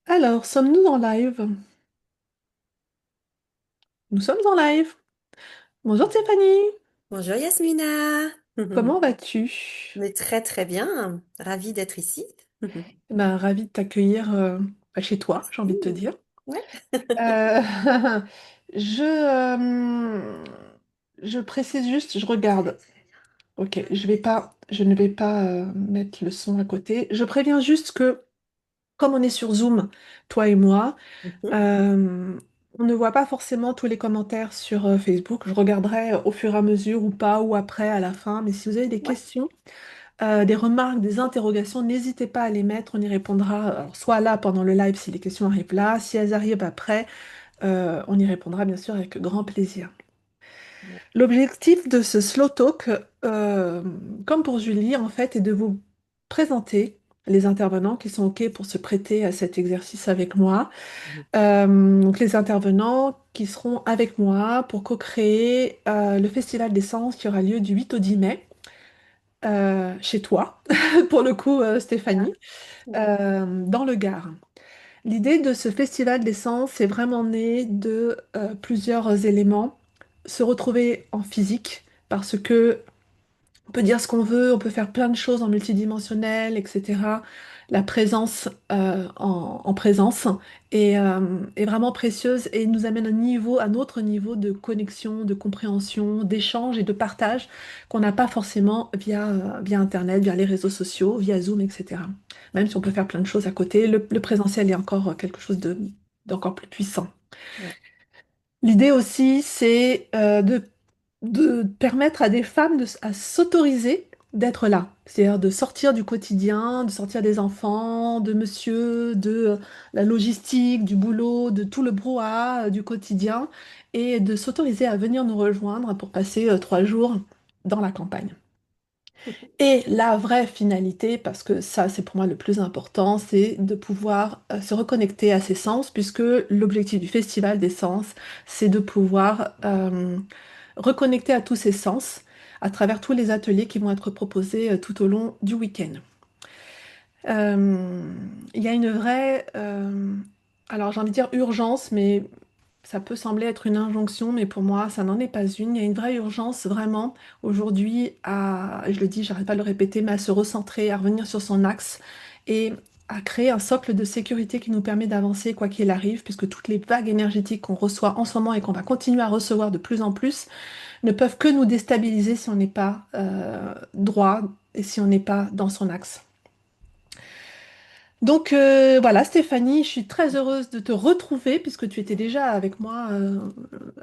Alors, sommes-nous en live? Nous sommes en live. Bonjour Stéphanie, Bonjour Yasmina. comment vas-tu? Mais très très bien, ravie d'être ici. Ravie de t'accueillir chez toi, j'ai envie de te Oui. dire. Ouais. Euh, je, je précise juste, je regarde. Ok, je ne vais pas mettre le son à côté. Je préviens juste que, comme on est sur Zoom, toi et moi, Mhm. euh, on ne voit pas forcément tous les commentaires sur Facebook. Je regarderai au fur et à mesure ou pas, ou après, à la fin. Mais si vous avez des Ouais. questions, des remarques, des interrogations, n'hésitez pas à les mettre, on y répondra, alors, soit là pendant le live si les questions arrivent là, si elles arrivent après, on y répondra bien sûr avec grand plaisir. Ouais. L'objectif de ce slow talk, euh, comme pour Julie en fait, est de vous présenter les intervenants qui sont OK pour se prêter à cet exercice avec moi. Mhm. Donc les intervenants qui seront avec moi pour co-créer le Festival des Sens qui aura lieu du 8 au 10 mai chez toi, pour le coup, Ah, Stéphanie, ouais. dans le Gard. L'idée de ce festival d'essence est vraiment née de plusieurs éléments. Se retrouver en physique, parce que on peut dire ce qu'on veut, on peut faire plein de choses en multidimensionnel, etc. La présence en présence est vraiment précieuse et nous amène un autre niveau de connexion, de compréhension, d'échange et de partage qu'on n'a pas forcément via Internet, via les réseaux sociaux, via Zoom, etc. Même si on peut faire plein de choses à côté, le présentiel est encore quelque chose d'encore plus puissant. Ouais. L'idée aussi, c'est de permettre à des femmes à s'autoriser d'être là. C'est-à-dire de sortir du quotidien, de sortir des enfants, de monsieur, de la logistique, du boulot, de tout le brouhaha du quotidien, et de s'autoriser à venir nous rejoindre pour passer 3 jours dans la campagne. Et la vraie finalité, parce que ça c'est pour moi le plus important, c'est de pouvoir se reconnecter à ses sens, puisque l'objectif du Festival des Sens, c'est de pouvoir reconnecter à tous ses sens à travers tous les ateliers qui vont être proposés tout au long du week-end. Euh, il y a une vraie, alors j'ai envie de dire urgence, mais ça peut sembler être une injonction, mais pour moi, ça n'en est pas une. Il y a une vraie urgence vraiment aujourd'hui à, je le dis, j'arrête pas de le répéter, mais à se recentrer, à revenir sur son axe et à créer un socle de sécurité qui nous permet d'avancer quoi qu'il arrive, puisque toutes les vagues énergétiques qu'on reçoit en ce moment et qu'on va continuer à recevoir de plus en plus ne peuvent que nous déstabiliser si on n'est pas droit et si on n'est pas dans son axe. Donc voilà, Stéphanie, je suis très heureuse de te retrouver puisque tu étais déjà avec moi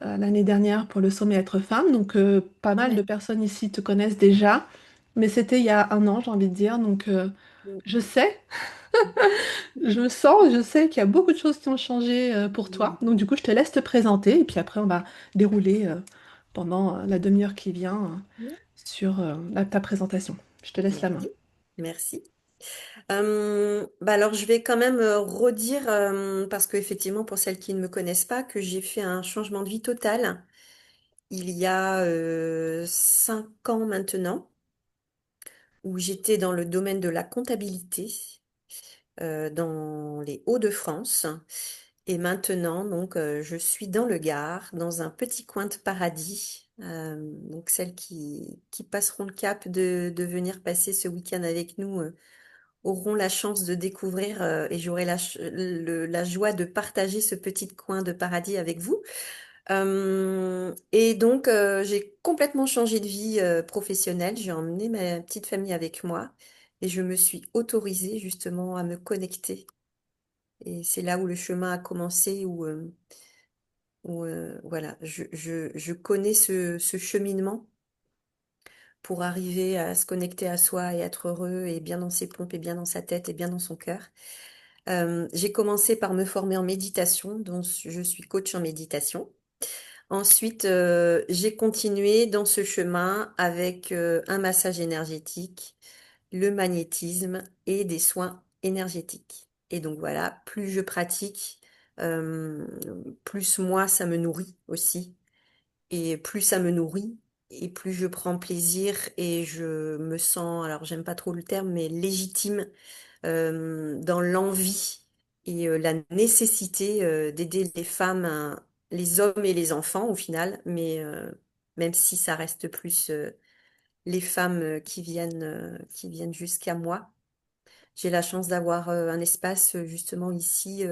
l'année dernière pour le sommet Être Femme. Donc pas mal de Ouais. personnes ici te connaissent déjà, mais c'était il y a un an, j'ai envie de dire. Donc je sais, je sais qu'il y a beaucoup de choses qui ont changé pour toi. Donc du coup, je te laisse te présenter et puis après, on va dérouler pendant la demi-heure qui vient Ouais. sur ta présentation. Je te laisse la main. Merci. Merci. Bah alors je vais quand même redire, parce qu'effectivement pour celles qui ne me connaissent pas, que j'ai fait un changement de vie total il y a 5 ans maintenant, où j'étais dans le domaine de la comptabilité. Dans les Hauts-de-France. Et maintenant, donc, je suis dans le Gard, dans un petit coin de paradis. Donc, celles qui passeront le cap de venir passer ce week-end avec nous auront la chance de découvrir et j'aurai la joie de partager ce petit coin de paradis avec vous. Et donc, j'ai complètement changé de vie professionnelle. J'ai emmené ma petite famille avec moi et je me suis autorisée justement à me connecter. Et c'est là où le chemin a commencé, où voilà, je connais ce cheminement pour arriver à se connecter à soi et être heureux et bien dans ses pompes et bien dans sa tête et bien dans son cœur. J'ai commencé par me former en méditation, donc je suis coach en méditation. Ensuite, j'ai continué dans ce chemin avec un massage énergétique, le magnétisme et des soins énergétiques. Et donc voilà, plus je pratique, euh, plus moi, ça me nourrit aussi. Et plus ça me nourrit, et plus je prends plaisir et je me sens, alors j'aime pas trop le terme, mais légitime dans l'envie. et la nécessité d'aider les femmes, les hommes et les enfants au final, mais même si ça reste plus les femmes qui viennent jusqu'à moi. J'ai la chance d'avoir un espace justement ici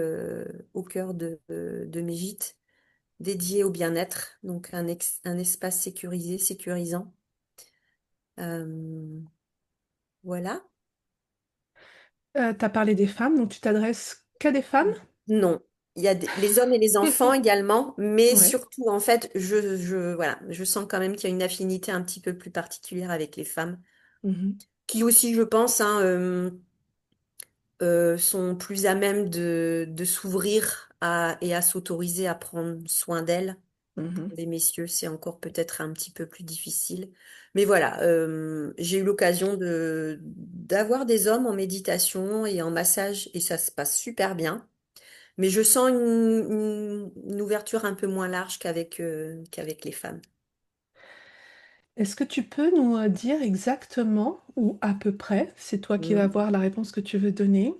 au cœur de mes gîtes dédié au bien-être, donc un espace sécurisé, sécurisant. Euh, voilà. Tu as parlé des femmes, donc tu t'adresses qu'à des femmes? Non, il y a les hommes et les enfants également, mais Ouais. surtout en fait, voilà, je sens quand même qu'il y a une affinité un petit peu plus particulière avec les femmes, Mhm. qui aussi, je pense, hein, sont plus à même de s'ouvrir et à s'autoriser à prendre soin d'elles. Mhm. Pour les messieurs, c'est encore peut-être un petit peu plus difficile. Mais voilà, j'ai eu l'occasion d'avoir des hommes en méditation et en massage et ça se passe super bien. Mais je sens une ouverture un peu moins large qu'avec les femmes. Est-ce que tu peux nous dire exactement, ou à peu près, c'est toi qui vas Mhm. voir la réponse que tu veux donner.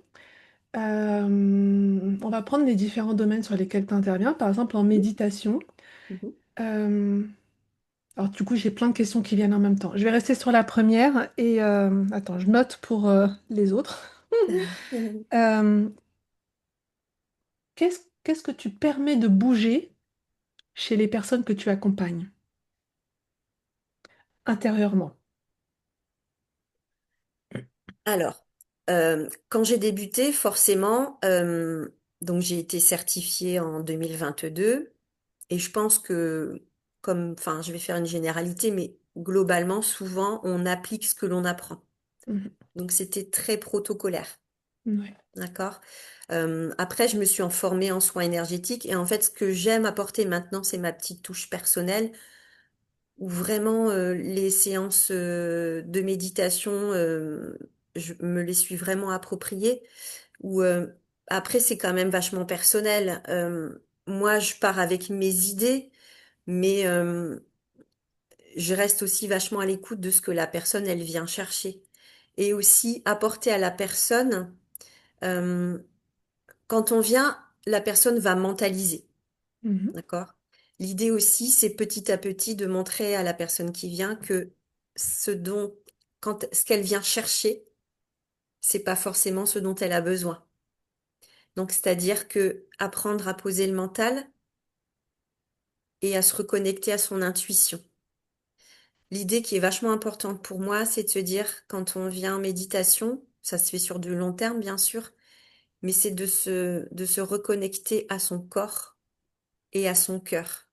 On va prendre les différents domaines sur lesquels tu interviens, par exemple en méditation. Mhm. Euh, alors du coup, j'ai plein de questions qui viennent en même temps. Je vais rester sur la première et attends, je note pour les autres. Euh, qu'est-ce que tu permets de bouger chez les personnes que tu accompagnes intérieurement? Alors, quand j'ai débuté, forcément, donc j'ai été certifiée en 2022 et je pense que, enfin, je vais faire une généralité, mais globalement, souvent, on applique ce que l'on apprend. Mhm. Donc, c'était très protocolaire, Ouais. d'accord? Après, je me suis en formée en soins énergétiques et en fait, ce que j'aime apporter maintenant, c'est ma petite touche personnelle où vraiment les séances de méditation, je me les suis vraiment appropriées. Où après c'est quand même vachement personnel. Moi, je pars avec mes idées, mais je reste aussi vachement à l'écoute de ce que la personne elle vient chercher, et aussi apporter à la personne. euh, Quand on vient, la personne va mentaliser. Mhm. D'accord? L'idée aussi, c'est petit à petit de montrer à la personne qui vient que ce dont, ce qu'elle vient chercher, c'est pas forcément ce dont elle a besoin. Donc, c'est-à-dire que apprendre à poser le mental et à se reconnecter à son intuition. L'idée qui est vachement importante pour moi, c'est de se dire, quand on vient en méditation, ça se fait sur du long terme, bien sûr, mais c'est de se reconnecter à son corps et à son cœur.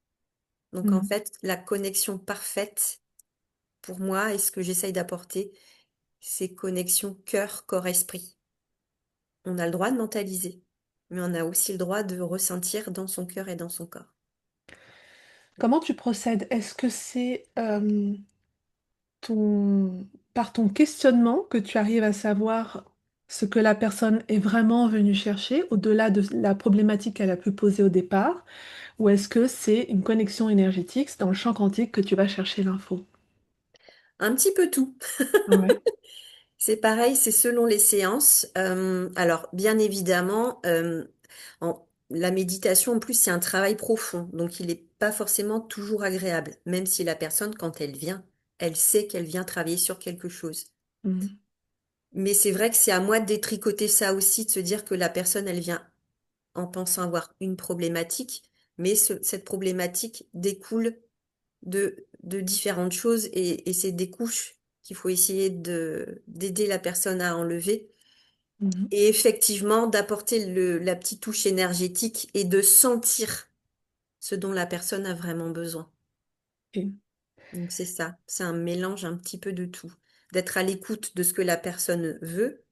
Donc, en Mhm. fait, la connexion parfaite, pour moi, et ce que j'essaye d'apporter, c'est connexion cœur, corps, esprit. On a le droit de mentaliser, mais on a aussi le droit de ressentir dans son cœur et dans son corps. Comment tu procèdes? Est-ce que c'est par ton questionnement que tu arrives à savoir ce que la personne est vraiment venue chercher, au-delà de la problématique qu'elle a pu poser au départ, ou est-ce que c'est une connexion énergétique, c'est dans le champ quantique que tu vas chercher l'info? Un petit peu tout. Ouais. C'est pareil, c'est selon les séances. Alors, bien évidemment, la méditation, en plus, c'est un travail profond, donc il n'est pas forcément toujours agréable, même si la personne, quand elle vient, elle sait qu'elle vient travailler sur quelque chose. Mhm. Mais c'est vrai que c'est à moi de détricoter ça aussi, de se dire que la personne, elle vient en pensant avoir une problématique, mais cette problématique découle de différentes choses et c'est des couches qu'il faut essayer d'aider la personne à enlever Mhm. et effectivement d'apporter la petite touche énergétique et de sentir ce dont la personne a vraiment besoin. Ok. Donc c'est ça, c'est un mélange un petit peu de tout. D'être à l'écoute de ce que la personne veut,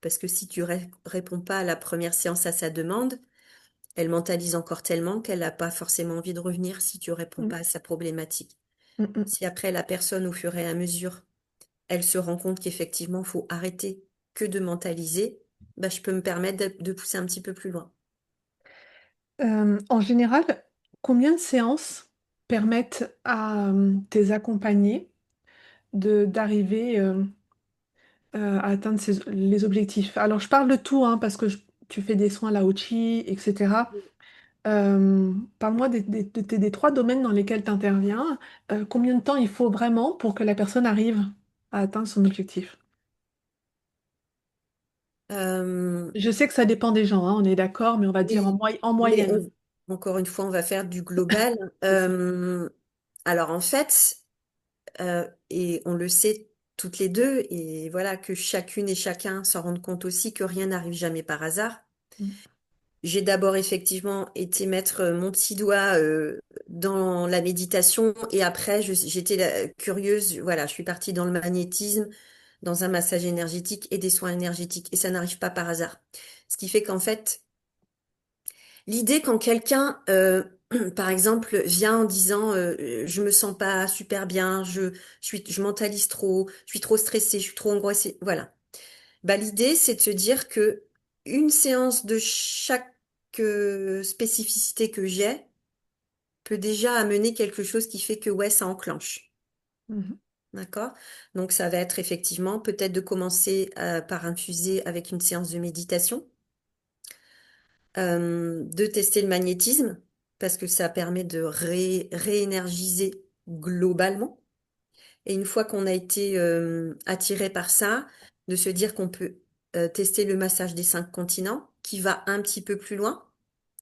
parce que si tu réponds pas à la première séance à sa demande, elle mentalise encore tellement qu'elle n'a pas forcément envie de revenir si tu réponds Mhm. pas à sa problématique. Mhm. Si après la personne, au fur et à mesure, elle se rend compte qu'effectivement, il faut arrêter que de mentaliser, bah, je peux me permettre de pousser un petit peu plus loin. En général, combien de séances permettent à tes accompagnés d'arriver à atteindre les objectifs? Alors, je parle de tout, hein, parce que tu fais des soins Lao-Chi, etc. Parle-moi des trois domaines dans lesquels tu interviens. Combien de temps il faut vraiment pour que la personne arrive à atteindre son objectif? Euh, Je sais que ça dépend des gens, hein, on est d'accord, mais on va dire oui, en mais moyenne. encore une fois, on va faire du global. C'est ça. Alors en fait, et on le sait toutes les deux, et voilà que chacune et chacun s'en rendent compte aussi que rien n'arrive jamais par hasard. Mm. J'ai d'abord effectivement été mettre mon petit doigt dans la méditation et après j'étais curieuse, voilà, je suis partie dans le magnétisme, dans un massage énergétique et des soins énergétiques et ça n'arrive pas par hasard. Ce qui fait qu'en fait, l'idée quand quelqu'un, par exemple, vient en disant je me sens pas super bien, je mentalise trop, je suis trop stressée, je suis trop angoissée, voilà. Bah, l'idée, c'est de se dire que une séance de chaque spécificité que j'ai peut déjà amener quelque chose qui fait que ouais, ça enclenche. Mhm. D'accord? Donc ça va être effectivement peut-être de commencer par infuser avec une séance de méditation, de tester le magnétisme, parce que ça permet de réénergiser globalement. Et une fois qu'on a été attiré par ça, de se dire qu'on peut tester le massage des 5 continents, qui va un petit peu plus loin,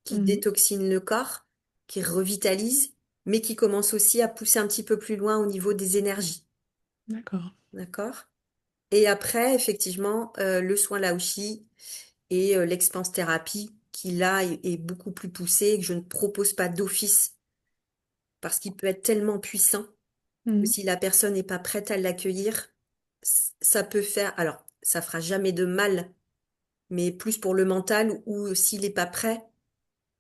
qui Mhm. détoxine le corps, qui revitalise, mais qui commence aussi à pousser un petit peu plus loin au niveau des énergies. D'accord. D'accord? Et après, effectivement, le soin Laoshi et l'expanse thérapie, qui là est beaucoup plus poussé et que je ne propose pas d'office parce qu'il peut être tellement puissant que Mhm. si la personne n'est pas prête à l'accueillir, ça peut faire, alors ça fera jamais de mal, mais plus pour le mental ou s'il n'est pas prêt,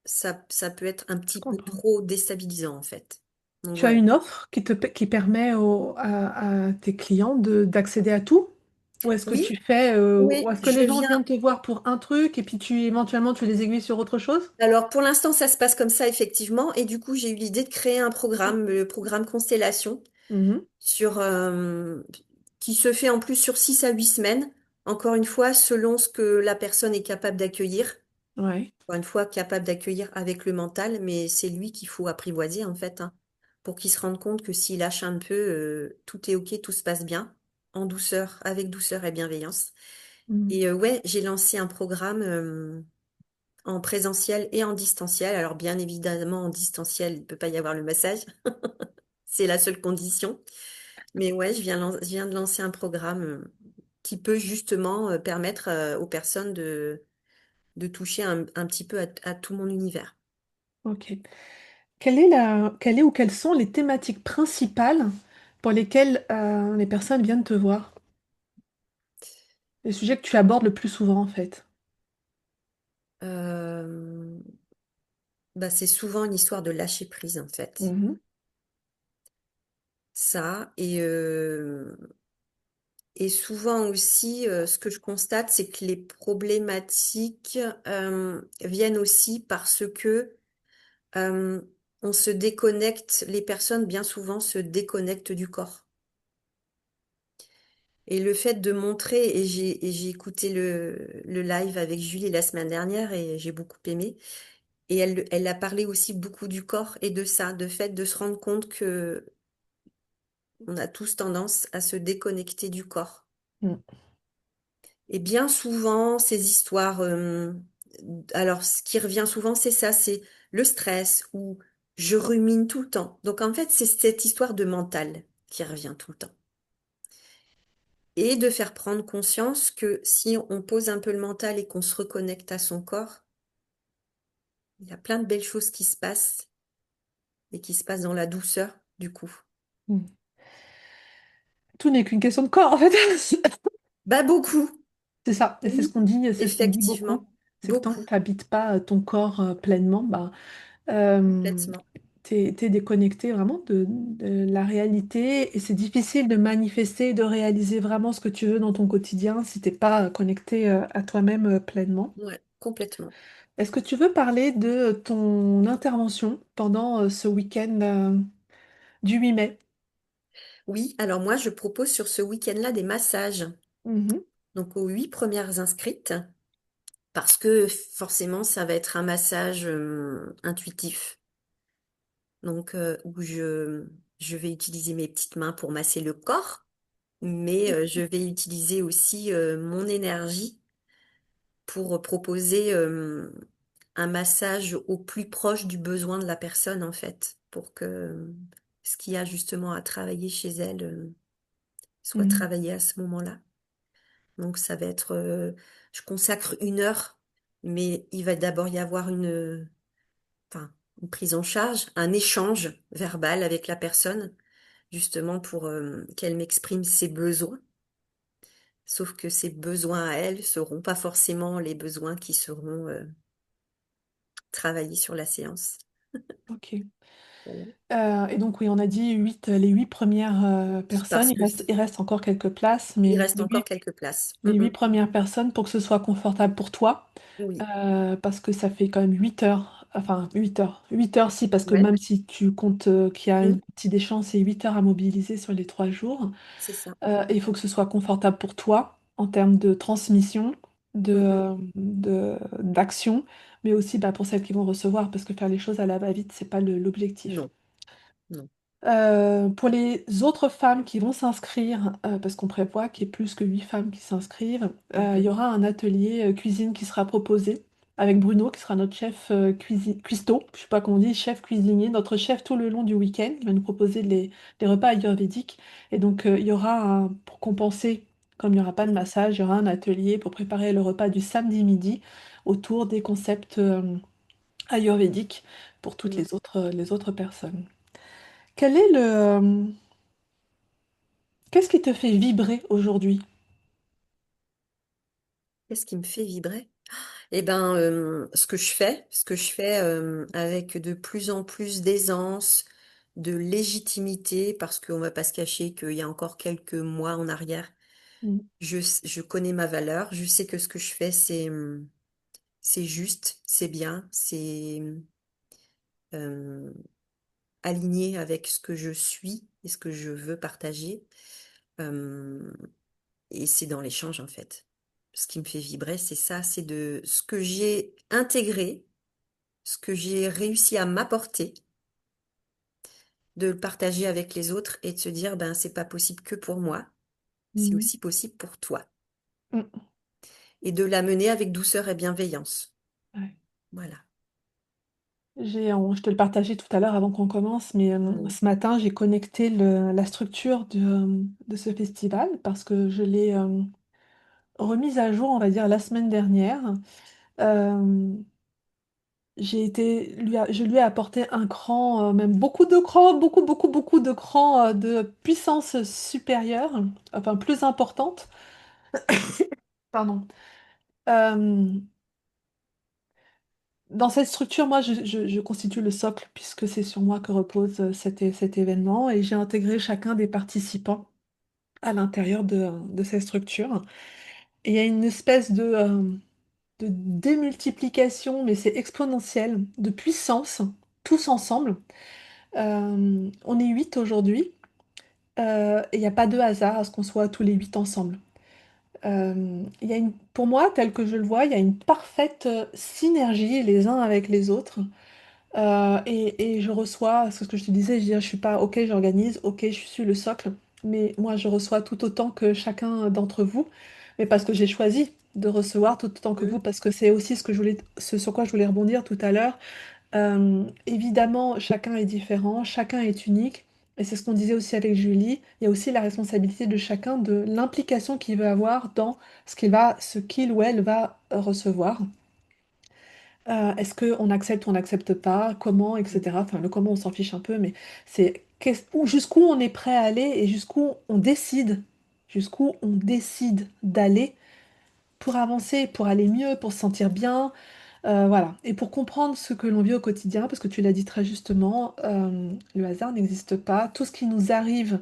ça peut être un Je petit peu comprends. trop déstabilisant en fait. Donc Tu as voilà. une offre qui permet à tes clients d'accéder à tout? Ou est-ce que Oui, tu fais, ou oui, est-ce que je les gens viens. viennent te voir pour un truc et puis éventuellement tu les aiguilles sur autre chose? Alors pour l'instant, ça se passe comme ça effectivement, et du coup j'ai eu l'idée de créer un programme, le programme Constellation, Mhm. sur qui se fait en plus sur 6 à 8 semaines. Encore une fois, selon ce que la personne est capable d'accueillir. Ouais. Encore une fois, capable d'accueillir avec le mental, mais c'est lui qu'il faut apprivoiser en fait, hein, pour qu'il se rende compte que s'il lâche un peu, tout est ok, tout se passe bien, en douceur, avec douceur et bienveillance. Mhm. Et ouais, j'ai lancé un programme en présentiel et en distanciel. Alors bien évidemment, en distanciel, il ne peut pas y avoir le massage, c'est la seule condition. Mais ouais, je viens de lancer un programme qui peut justement permettre aux personnes de toucher un petit peu à tout mon univers. Ok. Quelle est ou quelles sont les thématiques principales pour lesquelles les personnes viennent te voir? Les sujets que tu abordes le plus souvent en fait. Euh, Bah, c'est souvent une histoire de lâcher prise, en fait. Mhm. Ça, et souvent aussi, ce que je constate, c'est que les problématiques viennent aussi parce que euh, on se déconnecte, les personnes bien souvent se déconnectent du corps. Et le fait de montrer, et j'ai écouté le live avec Julie la semaine dernière et j'ai beaucoup aimé, et elle a parlé aussi beaucoup du corps et de ça, de fait de se rendre compte que on a tous tendance à se déconnecter du corps. Mm. Et bien souvent, ces histoires, alors ce qui revient souvent, c'est ça, c'est le stress ou je rumine tout le temps. Donc en fait, c'est cette histoire de mental qui revient tout le temps. Et de faire prendre conscience que si on pose un peu le mental et qu'on se reconnecte à son corps, il y a plein de belles choses qui se passent et qui se passent dans la douceur du coup. Mm. Tout n'est qu'une question de corps en fait. Bah beaucoup, C'est ça, et oui, c'est ce qu'on dit beaucoup. effectivement, C'est que tant que beaucoup, tu n'habites pas ton corps pleinement, bah, euh, complètement. t'es déconnecté vraiment de la réalité et c'est difficile de manifester, de réaliser vraiment ce que tu veux dans ton quotidien si t'es pas connecté à toi-même pleinement. Ouais, complètement. Est-ce que tu veux parler de ton intervention pendant ce week-end du 8 mai? Oui, alors moi, je propose sur ce week-end-là des massages. Mhm. Donc, aux 8 premières inscrites, parce que forcément, ça va être un massage intuitif. Donc, je vais utiliser mes petites mains pour masser le corps, mais je vais utiliser aussi mon énergie pour proposer un massage au plus proche du besoin de la personne, en fait, pour que ce qu'il y a justement à travailler chez elle soit Mhm. travaillé à ce moment-là. Donc, ça va être, je consacre 1 heure, mais il va d'abord y avoir enfin, une prise en charge, un échange verbal avec la personne, justement pour qu'elle m'exprime ses besoins. Sauf que ces besoins à elle seront pas forcément les besoins qui seront travaillés sur la séance. Ok. Voilà. Et donc oui, on a dit les 8 premières personnes, Parce que il reste encore quelques places, il mais reste encore quelques places. les 8 premières personnes pour que ce soit confortable pour toi, Oui, parce que ça fait quand même 8 heures, enfin 8 heures, 8 heures si, parce que ouais, même si tu comptes qu'il y a une mm, petite échange, c'est 8 heures à mobiliser sur les 3 jours. c'est ça. Et il faut que ce soit confortable pour toi en termes de transmission, Mhm. d'action, mais aussi bah, pour celles qui vont recevoir, parce que faire les choses à la va-vite, c'est pas l'objectif. Non, non. Pour les autres femmes qui vont s'inscrire, parce qu'on prévoit qu'il y ait plus que 8 femmes qui s'inscrivent, il y Mhm. aura un atelier cuisine qui sera proposé avec Bruno, qui sera notre chef cuistot, je sais pas comment on dit, chef cuisinier, notre chef tout le long du week-end. Il va nous proposer les repas ayurvédiques. Et donc, il y aura, pour compenser, comme il n'y aura pas de Mhm. massage, il y aura un atelier pour préparer le repas du samedi midi autour des concepts ayurvédiques pour toutes Mm. les autres personnes. Quel est Qu'est-ce qui te fait vibrer aujourd'hui? Qu'est-ce qui me fait vibrer? Eh ben, ce que je fais avec de plus en plus d'aisance, de légitimité, parce qu'on va pas se cacher qu'il y a encore quelques mois en arrière, Mm. je connais ma valeur, je sais que ce que je fais, c'est juste, c'est bien, c'est euh, aligné avec ce que je suis et ce que je veux partager. Euh, et c'est dans l'échange, en fait. Ce qui me fait vibrer, c'est ça, c'est de ce que j'ai intégré, ce que j'ai réussi à m'apporter, de le partager avec les autres et de se dire, ben, c'est pas possible que pour moi, c'est Mm. aussi possible pour toi. Mm. Et de l'amener avec douceur et bienveillance. Ouais. Voilà. Je te le partageais tout à l'heure avant qu'on commence, mais Mm. ce matin, j'ai connecté la structure de ce festival parce que je l'ai remise à jour, on va dire, la semaine dernière. Euh, je lui ai apporté un cran, même beaucoup de crans, beaucoup, beaucoup, beaucoup de crans de puissance supérieure, enfin plus importante. Pardon. Euh, Dans cette structure, moi, je constitue le socle puisque c'est sur moi que repose cet événement et j'ai intégré chacun des participants à l'intérieur de cette structure. Et il y a une espèce de démultiplication, mais c'est exponentiel, de puissance, tous ensemble. On est 8 aujourd'hui et il n'y a pas de hasard à ce qu'on soit tous les 8 ensemble. Il y a pour moi, tel que je le vois, il y a une parfaite synergie les uns avec les autres. Et je reçois, c'est ce que je te disais, je suis pas, ok, j'organise, ok, je suis le socle, mais moi je reçois tout autant que chacun d'entre vous, mais parce que j'ai choisi de recevoir tout autant que vous, Mm. parce que c'est aussi ce sur quoi je voulais rebondir tout à l'heure. Évidemment, chacun est différent, chacun est unique, et c'est ce qu'on disait aussi avec Julie, il y a aussi la responsabilité de chacun de l'implication qu'il veut avoir dans ce qu'il ou elle va recevoir. Est-ce qu'on accepte ou on n'accepte pas? Comment, Mm. etc. Enfin, le comment, on s'en fiche un peu, mais jusqu'où on est prêt à aller et jusqu'où on décide d'aller pour avancer, pour aller mieux, pour se sentir bien. Voilà. Et pour comprendre ce que l'on vit au quotidien, parce que tu l'as dit très justement, le hasard n'existe pas. Tout ce qui nous arrive,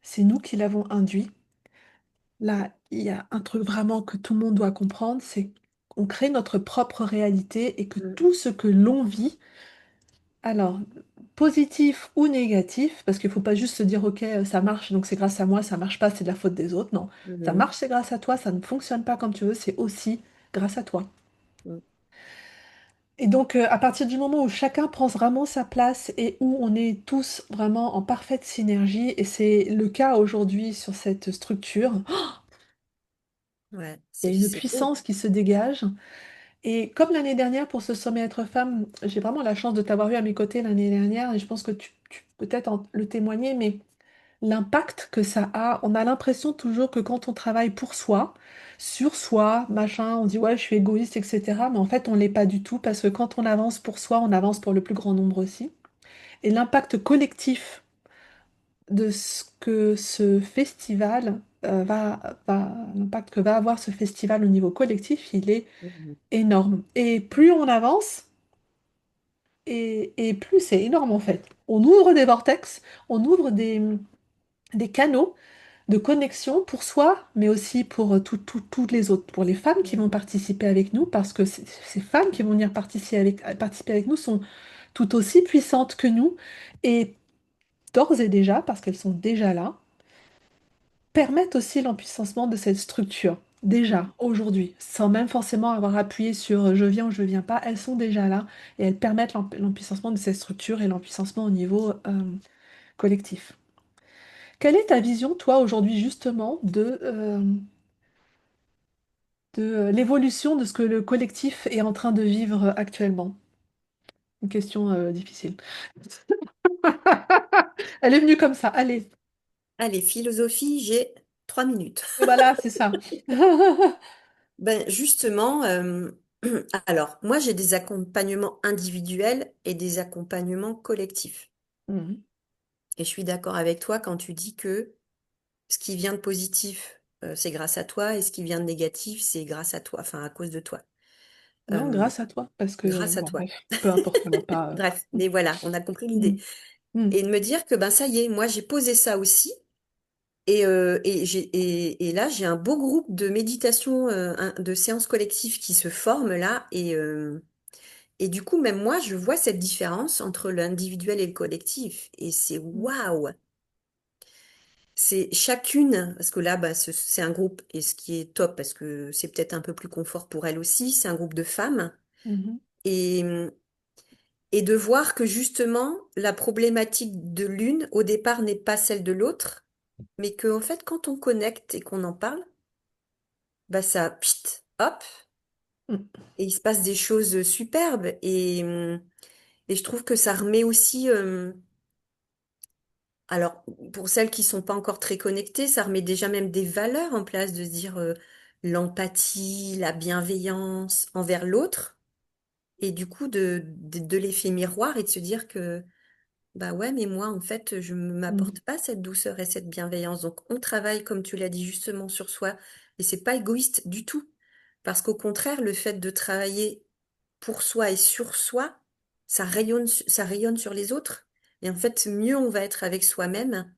c'est nous qui l'avons induit. Là, il y a un truc vraiment que tout le monde doit comprendre, c'est qu'on crée notre propre réalité et que Mm. tout ce que l'on vit, alors, positif ou négatif, parce qu'il ne faut pas juste se dire, ok, ça marche, donc c'est grâce à moi, ça marche pas, c'est de la faute des autres. Non, ça Mhm. marche, c'est grâce à toi, ça ne fonctionne pas comme tu veux, c'est aussi grâce à toi. mm, Et donc, à partir du moment où chacun prend vraiment sa place et où on est tous vraiment en parfaite synergie, et c'est le cas aujourd'hui sur cette structure, ouais, il y a une c'est beau. puissance qui se dégage. Et comme l'année dernière pour ce sommet être femme, j'ai vraiment la chance de t'avoir eu à mes côtés l'année dernière et je pense que tu peux peut-être le témoigner, mais l'impact que ça a, on a l'impression toujours que quand on travaille pour soi, sur soi, machin, on dit ouais, je suis égoïste, etc. Mais en fait, on l'est pas du tout parce que quand on avance pour soi, on avance pour le plus grand nombre aussi. Et l'impact collectif de ce que ce festival l'impact que va avoir ce festival au niveau collectif, il est Mhm. énorme. Et plus on avance, et plus c'est énorme en fait. On ouvre des vortex, on ouvre des canaux de connexion pour soi, mais aussi pour toutes les autres, pour les femmes qui vont Mhm. participer avec nous, parce que ces femmes qui vont venir participer avec nous sont tout aussi puissantes que nous, et d'ores et déjà, parce qu'elles sont déjà là, permettent aussi l'empuissancement de cette structure. Déjà, Mhm. aujourd'hui, sans même forcément avoir appuyé sur je viens ou je viens pas, elles sont déjà là et elles permettent l'empuissancement de cette structure et l'empuissancement au niveau collectif. Quelle est ta vision, toi, aujourd'hui, justement, de l'évolution de ce que le collectif est en train de vivre actuellement? Une question difficile. Elle est venue comme ça, allez. Allez, philosophie, j'ai 3 minutes. Voilà, c'est ça. Ben justement, alors moi j'ai des accompagnements individuels et des accompagnements collectifs. Mhm. Et je suis d'accord avec toi quand tu dis que ce qui vient de positif, c'est grâce à toi, et ce qui vient de négatif, c'est grâce à toi, enfin à cause de toi. Non, Euh, grâce à toi, parce que, Grâce à bon, toi. bref, peu importe, on va pas... Bref, mais voilà, on a compris l'idée. Mhm. Mhm. Et de me dire que ben ça y est, moi j'ai posé ça aussi. Et là, j'ai un beau groupe de méditation, de séances collectives qui se forment là. Et du coup, même moi, je vois cette différence entre l'individuel et le collectif. Et c'est waouh! C'est chacune, parce que là, bah, c'est un groupe, et ce qui est top, parce que c'est peut-être un peu plus confort pour elle aussi, c'est un groupe de femmes. Mhm. Et, et de voir que justement, la problématique de l'une, au départ, n'est pas celle de l'autre, mais que, en fait, quand on connecte et qu'on en parle, bah ça, pchit, hop, Mhm. et il se passe des choses superbes. Et je trouve que ça remet aussi, alors pour celles qui sont pas encore très connectées, ça remet déjà même des valeurs en place de se dire l'empathie, la bienveillance envers l'autre, et du coup de l'effet miroir et de se dire que bah ouais, mais moi en fait je ne Mhm. m'apporte pas cette douceur et cette bienveillance. Donc on travaille, comme tu l'as dit justement, sur soi, et c'est pas égoïste du tout. Parce qu'au contraire, le fait de travailler pour soi et sur soi, ça rayonne sur les autres. Et en fait, mieux on va être avec soi-même,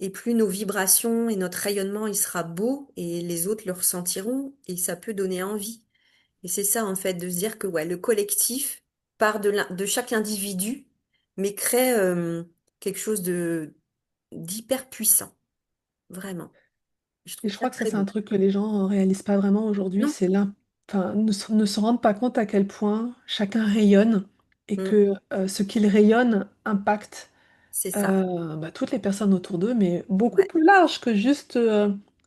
et plus nos vibrations et notre rayonnement, il sera beau, et les autres le ressentiront, et ça peut donner envie. Et c'est ça, en fait, de se dire que ouais, le collectif part de chaque individu, mais crée quelque chose de d'hyper puissant. Vraiment. Je Et trouve je ça crois que ça, très c'est un beau. truc que les gens réalisent pas vraiment aujourd'hui, Non? c'est enfin, ne se rendent pas compte à quel point chacun rayonne et Mm, que ce qu'il rayonne impacte c'est ça. toutes les personnes autour d'eux, mais beaucoup Ouais. plus large que juste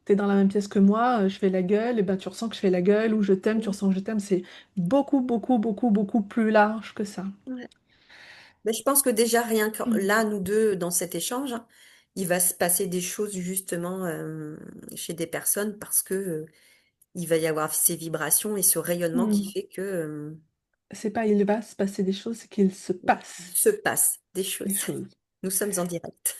t'es dans la même pièce que moi, je fais la gueule, et ben tu ressens que je fais la gueule, ou je t'aime, tu Mm, ressens que je t'aime, c'est beaucoup, beaucoup, beaucoup, beaucoup plus large que ça. ouais. Mais je pense que déjà, rien que Mm. là, nous deux, dans cet échange, hein, il va se passer des choses justement chez des personnes parce que il va y avoir ces vibrations et ce rayonnement qui Mm. fait que C'est pas il va se passer des choses, c'est qu'il se passe se passe des des choses. choses. Nous sommes en direct.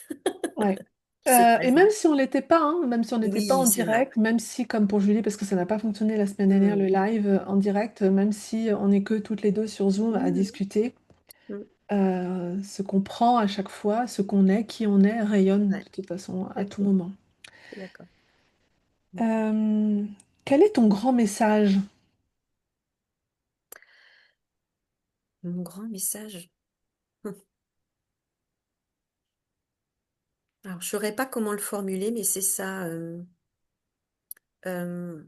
Ouais. Il se Et passe même des... si on l'était pas, hein, même si on n'était pas Oui, en c'est vrai. direct, même si, comme pour Julie, parce que ça n'a pas fonctionné la semaine dernière, le Mm. live en direct, même si on n'est que toutes les deux sur Zoom à Mhm. discuter, Mm. ce qu'on prend à chaque fois, ce qu'on est, qui on est, rayonne Ouais, de toute façon tout à à tout fait. moment. Je suis d'accord. Mm. Euh, Quel est ton grand message? Mon grand message. Alors, je saurais pas comment le formuler, mais c'est ça. Euh,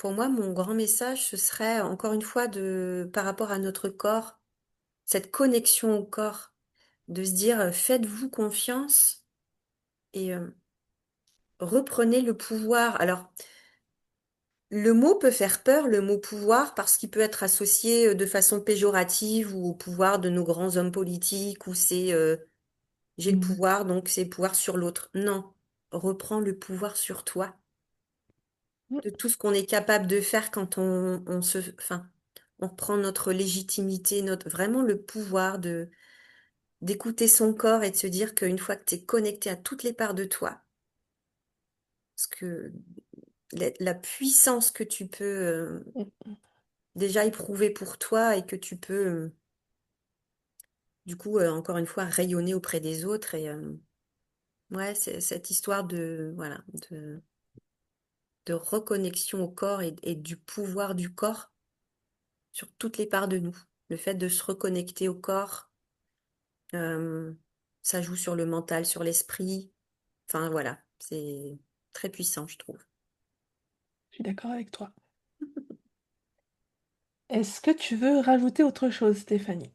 pour moi, mon grand message, ce serait encore une fois par rapport à notre corps, cette connexion au corps, de se dire, faites-vous confiance et reprenez le pouvoir. Alors, le mot peut faire peur, le mot pouvoir, parce qu'il peut être associé de façon péjorative ou au pouvoir de nos grands hommes politiques, ou c'est j'ai le Mhm. pouvoir, donc c'est le pouvoir sur l'autre. Non, reprends le pouvoir sur toi, de tout ce qu'on est capable de faire quand enfin, on reprend notre légitimité, vraiment le pouvoir d'écouter son corps et de se dire qu'une fois que tu es connecté à toutes les parts de toi, parce que la puissance que tu peux déjà éprouver pour toi et que tu peux, du coup, encore une fois, rayonner auprès des autres. Et ouais, c'est cette histoire voilà, de reconnexion au corps et du pouvoir du corps sur toutes les parts de nous. Le fait de se reconnecter au corps, euh, ça joue sur le mental, sur l'esprit. Enfin, voilà, c'est très puissant, je trouve. Je suis d'accord avec toi. Est-ce que tu veux rajouter autre chose, Stéphanie?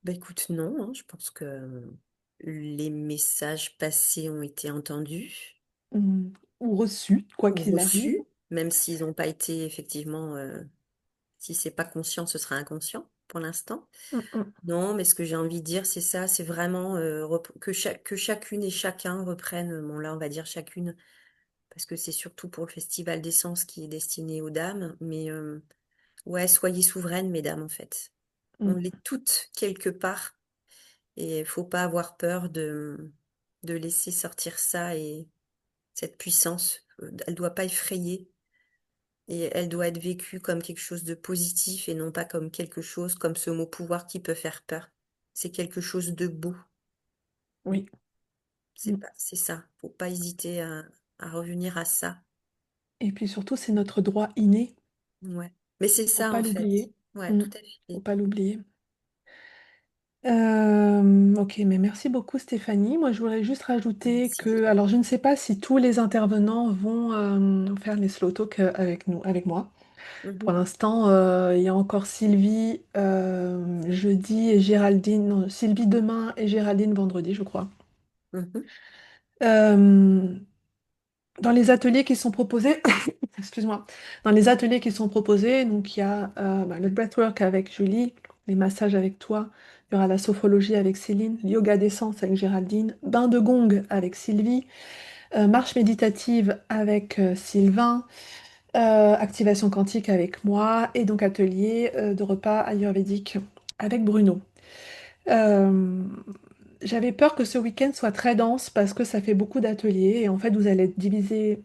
Bah écoute, non, hein, je pense que les messages passés ont été entendus Ou reçu, quoi ou qu'il arrive. reçus, même s'ils n'ont pas été effectivement, si c'est pas conscient, ce sera inconscient pour l'instant. Mm, mm, Non, mais ce que j'ai envie de dire, c'est ça, c'est vraiment que chacune et chacun reprennent, bon là on va dire chacune, parce que c'est surtout pour le Festival d'essence qui est destiné aux dames, mais ouais, soyez souveraines, mesdames, en fait. On mm. l'est toutes quelque part, et il faut pas avoir peur de laisser sortir ça et cette puissance, elle doit pas effrayer, et elle doit être vécue comme quelque chose de positif et non pas comme quelque chose, comme ce mot pouvoir qui peut faire peur. C'est quelque chose de beau. Oui. Mm. C'est ça. Faut pas hésiter à revenir à ça. Et puis surtout, c'est notre droit inné. Ouais. Mais c'est Faut ça pas en fait. l'oublier. Ouais, Mm. tout à Faut fait. pas l'oublier. Ok, mais merci beaucoup Stéphanie. Moi, je voudrais juste rajouter Merci à que, toi. alors je ne sais pas si tous les intervenants vont faire les slow talk avec nous, avec moi. Pour Mhm, l'instant, il y a encore Sylvie jeudi et Géraldine, non, Sylvie demain et Géraldine vendredi, je crois. mhm, Euh, Dans les ateliers qui sont proposés, excuse-moi, dans les ateliers qui sont proposés, donc il y a le breathwork avec Julie, les massages avec toi, il y aura la sophrologie avec Céline, le yoga d'essence avec Géraldine, bain de gong avec Sylvie, marche méditative avec Sylvain, activation quantique avec moi, et donc atelier de repas ayurvédique avec Bruno. Euh, J'avais peur que ce week-end soit très dense parce que ça fait beaucoup d'ateliers et en fait vous allez être divisés,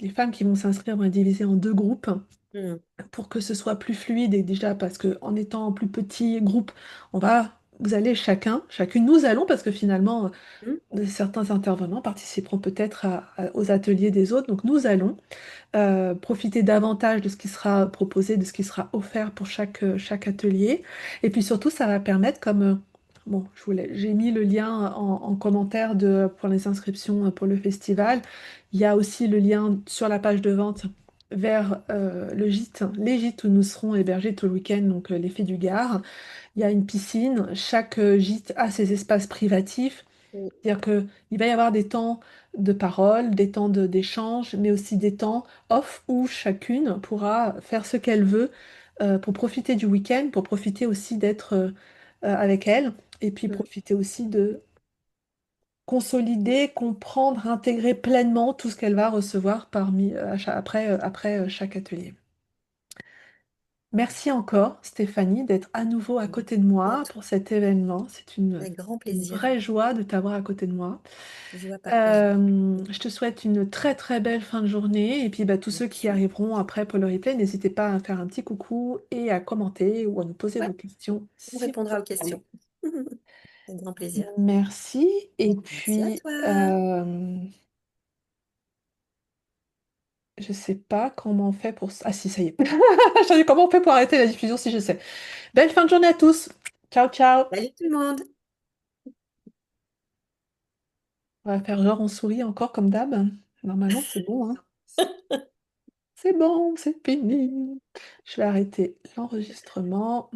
les femmes qui vont s'inscrire vont être divisées en deux groupes mhm, pour que ce soit plus fluide et déjà parce que en étant en plus petit groupe, vous allez chacune, nous allons parce que finalement mhm, certains intervenants participeront peut-être aux ateliers des autres, donc nous allons profiter davantage de ce qui sera proposé, de ce qui sera offert pour chaque atelier. Et puis surtout, ça va permettre, bon, j'ai mis le lien en commentaire pour les inscriptions pour le festival. Il y a aussi le lien sur la page de vente vers le gîte, les gîtes où nous serons hébergés tout le week-end, donc les Fées du Gard. Il y a une piscine, chaque gîte a ses espaces privatifs. mhm, C'est-à-dire qu'il va y avoir des temps de parole, des temps d'échange, mais aussi des temps off où chacune pourra faire ce qu'elle veut pour profiter du week-end, pour profiter aussi d'être avec elle, et puis mhm. profiter aussi de consolider, comprendre, intégrer pleinement tout ce qu'elle va recevoir après chaque atelier. Merci encore, Stéphanie, d'être à nouveau à côté de Et à moi toi. pour cet événement. C'est Avec grand une plaisir. vraie joie de t'avoir à côté de moi. Joie partagée. Je te souhaite une très très belle fin de journée et puis bah, tous ceux qui Merci. arriveront après pour le replay, n'hésitez pas à faire un petit coucou et à commenter ou à nous poser Ouais, vos questions on si vous répondra aux en questions. avez. Avec grand plaisir. Merci et Merci à puis toi. je sais pas comment on fait pour... Ah si, ça y est. Je sais comment on fait pour arrêter la diffusion si je sais. Belle fin de journée à tous. Ciao ciao. Salut tout le monde. On va faire genre on sourit encore comme d'hab. Normalement, c'est bon, hein. C'est bon, c'est fini. Je vais arrêter l'enregistrement.